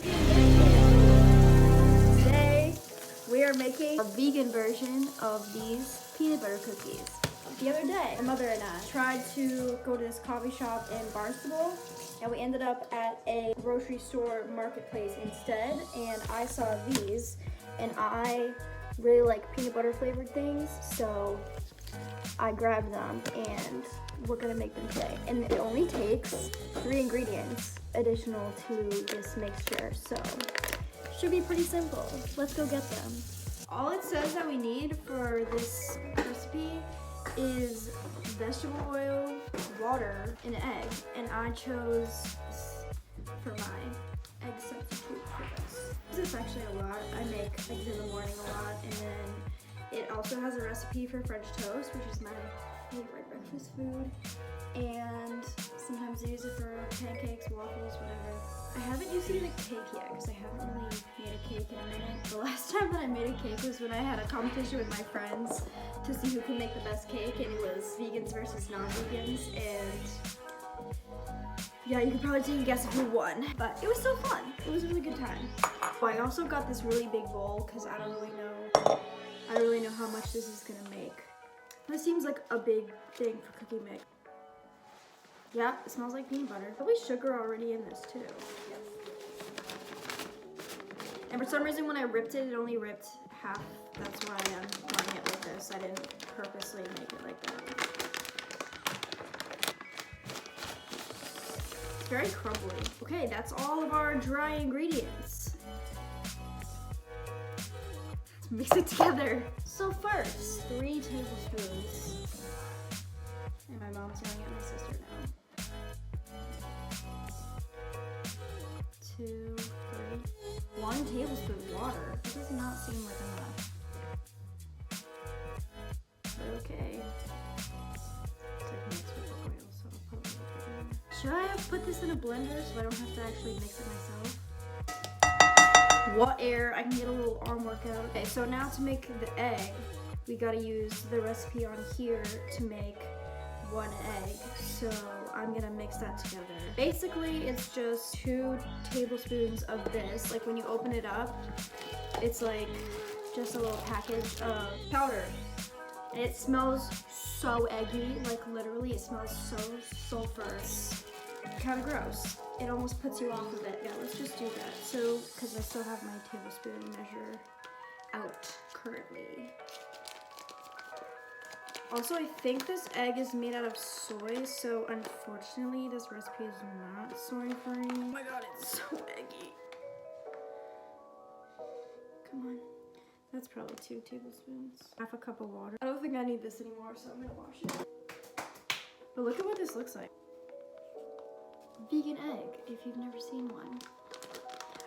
cooking game. Today, we are making a vegan version of these peanut butter cookies. The other day, my mother and I tried to go to this coffee shop in Barnstable, and we ended up at a grocery store marketplace instead, and I saw these, and I really like peanut butter flavored things, so I grabbed them, and we're gonna make them today. And it only takes 3 ingredients additional to this mixture, so should be pretty simple. Let's go get them. All it says that we need for this recipe is vegetable oil, water, and an egg, and I chose for my egg substitute for this. This is actually a lot. I make eggs in the morning a lot, and then it also has a recipe for French toast, which is my favorite breakfast food, and sometimes I use it for pancakes, waffles, whatever. I haven't used it in a cake yet because I haven't really made a cake in a minute. The last time that I made a cake was when I had a competition with my friends to see who could make the best cake, and it was vegans versus non-vegans, and yeah, you could probably take a guess of who won, but it was still fun. It was a really good time. Oh, I also got this really big bowl because I don't really know how much this is gonna make. This seems like a big thing for cookie mix. Yeah, it smells like peanut butter. Probably sugar already in this too. And for some reason when I ripped it, it only ripped half. That's why I'm running it like this. I didn't purposely make it like that. It's very crumbly. Okay, that's all of our dry ingredients. Let's mix it together. So first, 3 tablespoons. And my mom's yelling at my sister now. 2, 3. 1 tablespoon water. That does not seem like enough. But okay. It's like mixed with the oil, so I'll put a little bit more. Should I have put this in a blender so I don't have to actually mix it myself? What air? I can get a little arm workout. Okay, so now to make the egg, we gotta use the recipe on here to make 1 egg. So I'm gonna mix that together. Basically, it's just 2 tablespoons of this. Like when you open it up, it's like just a little package of powder. And it smells so eggy, like literally it smells so sulfurous. Kind of gross. It almost puts you off of it. Yeah, let's just do that. So, because I still have my tablespoon measure out currently. Also, I think this egg is made out of soy, so unfortunately this recipe is not soy-free. Oh my god, it's so eggy. Come on. That's probably 2 tablespoons. Half a cup of water. I don't think I need this anymore, so I'm gonna wash it. But look at what this looks like. Vegan egg, if you've never seen one.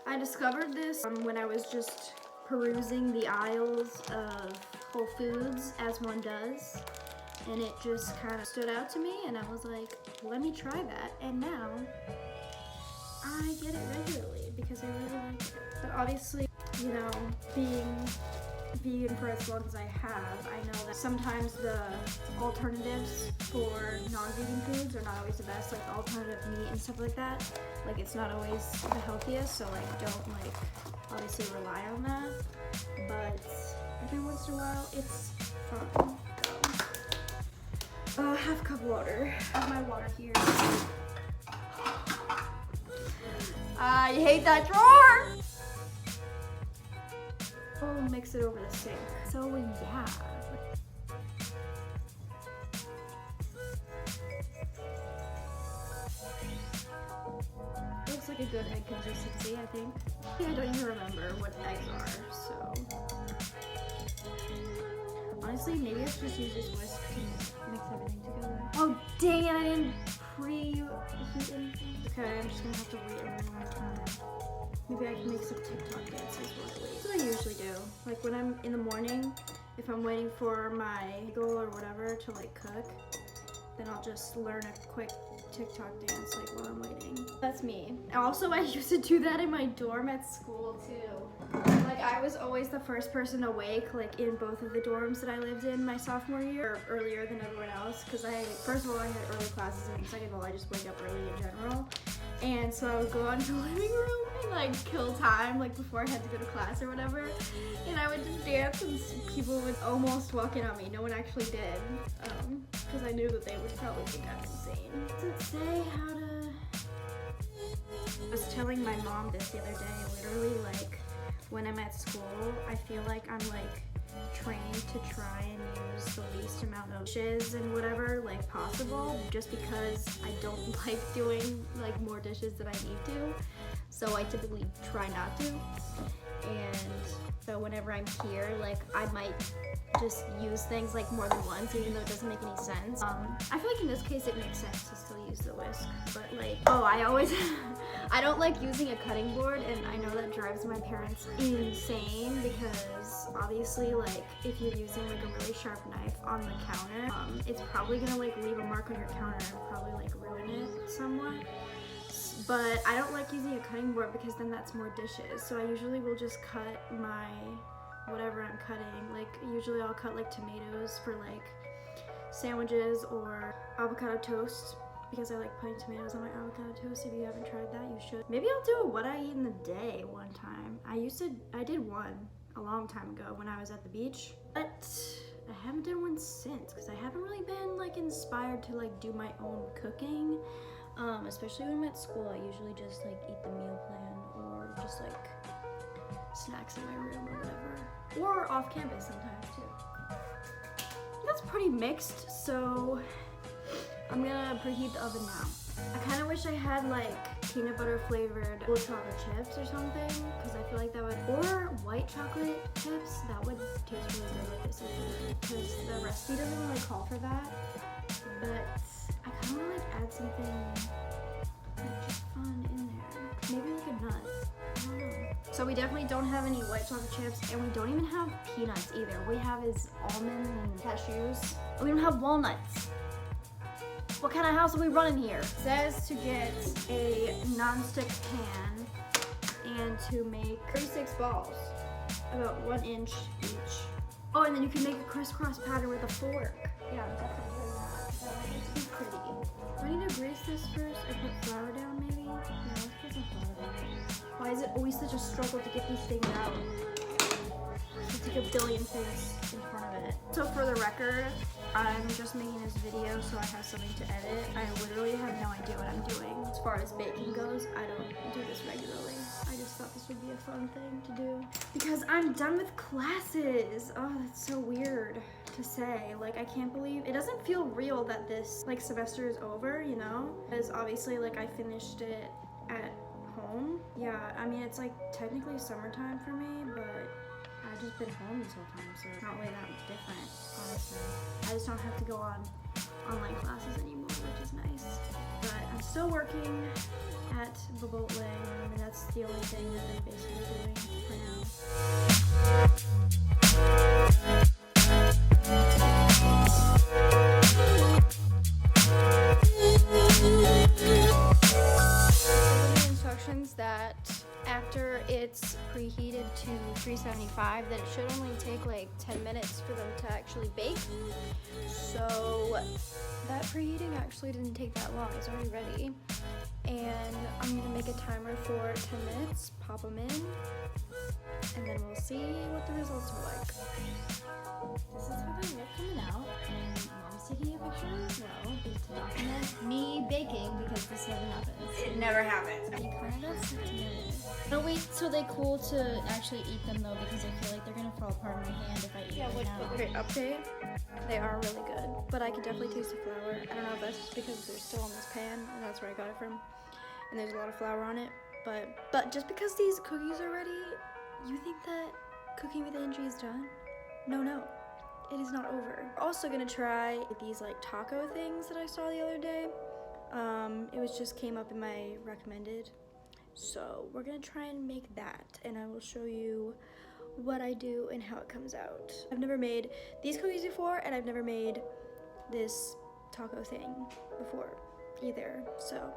I discovered this when I was just perusing the aisles of Whole Foods, as one does, and it just kind of stood out to me, and I was like, let me try that, and now I get it regularly because I really like it. But obviously, you know, being vegan for as long as I have, I know that sometimes the alternatives for non-vegan foods are not always the best, like the alternative meat and stuff like that. Like it's not always the healthiest, so like don't like obviously rely on that. But every once in a while, it's fun. So, half a cup of water. I have my water here. I hate that drawer! Oh, mix it over the sink. So yeah. Looks like a good egg consistency, I think. I don't even remember what eggs are, so. Honestly, maybe I should just use this whisk and mix everything together. Oh dang it, I didn't pre-heat anything. Okay, I'm just gonna have to wait a really long time. Maybe I can make some TikTok dances while I wait. That's what I usually do. Like when I'm in the morning, if I'm waiting for my bagel or whatever to like cook, then I'll just learn a quick TikTok dance like while I'm waiting. That's me. Also, I used to do that in my dorm at school too. Like I was always the first person awake, like in both of the dorms that I lived in my sophomore year, or earlier than everyone else, because first of all I had early classes, and second of all I just wake up early in general. And so I would go out into the living room and like kill time, like before I had to go to class or whatever. And I would just dance and people would almost walk in on me. No one actually did, because I knew that they would probably think I'm insane. Does it say how to... I was telling my mom this the other day, literally like when I'm at school, I feel like I'm like trained to try and use the least amount of dishes and whatever like possible, just because I don't like doing like more dishes than I need to. So I typically try not to. And so whenever I'm here, like I might just use things like more than once, even though it doesn't make any sense. I feel like in this case it makes sense to still use the whisk, but like, I don't like using a cutting board, and I know that drives my parents insane because obviously like if you're using like a really sharp knife on the counter, it's probably gonna like leave a mark on your counter and probably like ruin it somewhat. But I don't like using a cutting board because then that's more dishes. So I usually will just cut my whatever I'm cutting. Like usually I'll cut like tomatoes for like sandwiches or avocado toast because I like putting tomatoes on my avocado toast. If you haven't tried that, you should. Maybe I'll do a what I eat in the day one time. I did one a long time ago when I was at the beach, but I haven't done one since because I haven't really been like inspired to like do my own cooking. Especially when I'm at school, I usually just like eat the meal plan or just like snacks in my room or whatever. Or off campus sometimes too. That's pretty mixed, so I'm gonna preheat the oven now. I kind of wish I had like peanut butter flavored old chocolate chips or something, because I feel like that would, or white chocolate chips, that would taste really good with this, because the recipe doesn't really call for that. But I kind of want to like add something like just fun in there. Maybe like a nut. I don't know. So we definitely don't have any white chocolate chips, and we don't even have peanuts either. What we have is almonds and cashews. We don't have walnuts. What kind of house are we running here? It says to get a non-stick pan and to make 36 balls, about 1 inch each. Oh, and then you can make a crisscross pattern with a fork. Yeah, I'm definitely doing that. So it needs to be pretty. Do I need to grease this first or put flour down maybe? Yeah, let's put some flour down. Why is it always such a struggle to get these things out? It's like a billion things in front of it. So for the record, I'm just making this video so I have something to edit. I literally have no idea what I'm doing. As far as baking goes, I don't do this regularly. I just thought this would be a fun thing to do. Because I'm done with classes. Oh, that's so weird to say. Like, I can't believe, it doesn't feel real that this like semester is over, you know? Because obviously like I finished it at home. Yeah, I mean it's like technically summertime for me, but I've just been home this whole time, so it's not really that different, honestly. I just don't have to go on online classes anymore, which is nice. But I'm still working at the boat laying, and that's the only thing that I'm basically doing for now. Instructions that after it's preheated to 375, that it should only take like 10 minutes for them to actually bake. So that preheating actually didn't take that long. It's already ready. And I'm gonna make a timer for 10 minutes, pop them in, and then we'll see what the results are like. This is how they look coming out, and Mom's taking a picture as well to document me baking, because this never happens. It never happens. They kind of stick together. I'll wait till they cool to actually eat them though, because I feel like they're gonna fall apart in my hand if I eat them now. Okay, update. They are really good, but I can definitely taste the flour. I don't know if that's just because they're still in this pan, and that's where I got it from. And there's a lot of flour on it, but just because these cookies are ready, you think that cooking with Angie is done? No, it is not over. We're also gonna try these like taco things that I saw the other day. It was just came up in my recommended, so we're gonna try and make that, and I will show you what I do and how it comes out. I've never made these cookies before, and I've never made this taco thing before either, so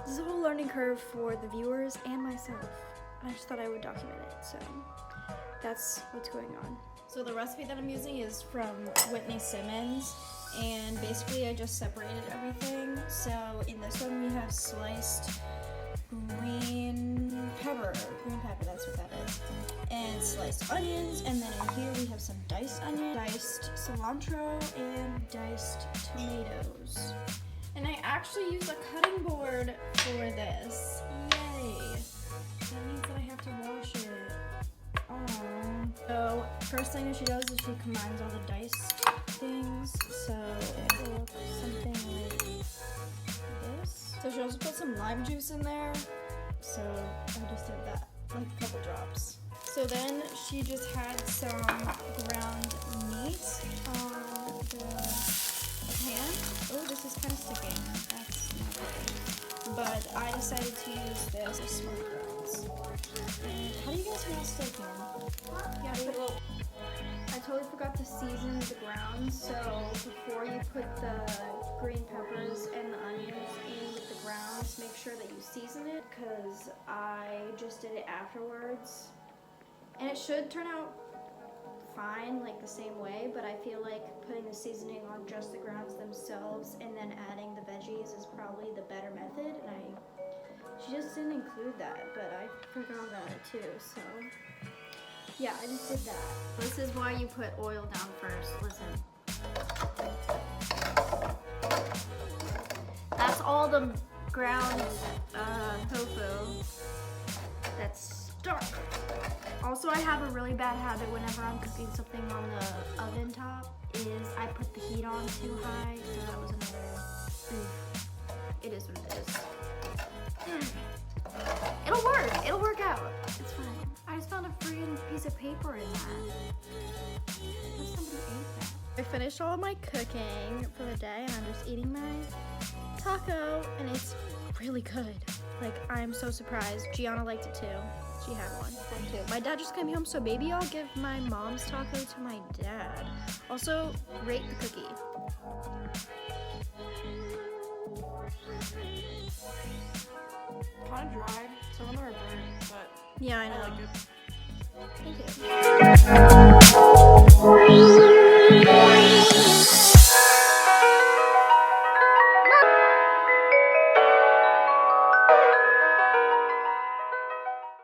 this is a whole learning curve for the viewers and myself. I just thought I would document it, so that's what's going on. So the recipe that I'm using is from Whitney Simmons, and basically I just separated everything. So in this one we have have sliced green pepper, that's what that is, and sliced onions, and then in here we have some diced onion, diced cilantro, and diced tomatoes. And I actually used a cutting board for this. Yay! That means that I have to wash it. Aww. So first thing that she does is she combines all the diced things, so it will look something like this. So she also put some lime juice in there, so I just did that, like a couple drops. So then she just had some ground meat on the pan. Oh, this is kind of sticking. That's not good. But I decided to use this as smoked grounds. And how do you guys not sticking? Yeah, I totally forgot to season the grounds, so before you put the green peppers and the onions in with the grounds, make sure that you season it, because I just did it afterwards. And it should turn out fine, like the same way, but I feel like putting the seasoning on just the grounds themselves and then adding the veggies is probably the better method, and she just didn't include that, but I forgot about it too, so yeah, I just did that. This is why you put oil down first. Listen. That's all the ground tofu that's dark. Also, I have a really bad habit whenever I'm cooking something on the oven top is I put the heat on too high, so that was another oof. It is what it is. It'll work. It'll work out. It's fine. I just found a freaking piece of paper in that. What if somebody ate that? I finished all of my cooking for the day, and I'm just eating my taco, and it's really good. Like, I'm so surprised. Gianna liked it too. She had one too. My dad just came home, so maybe I'll give my mom's taco to my dad. Also, rate the cookie. Kind of dry. Some of them are burnt, but yeah, I know. I like it. Thank you.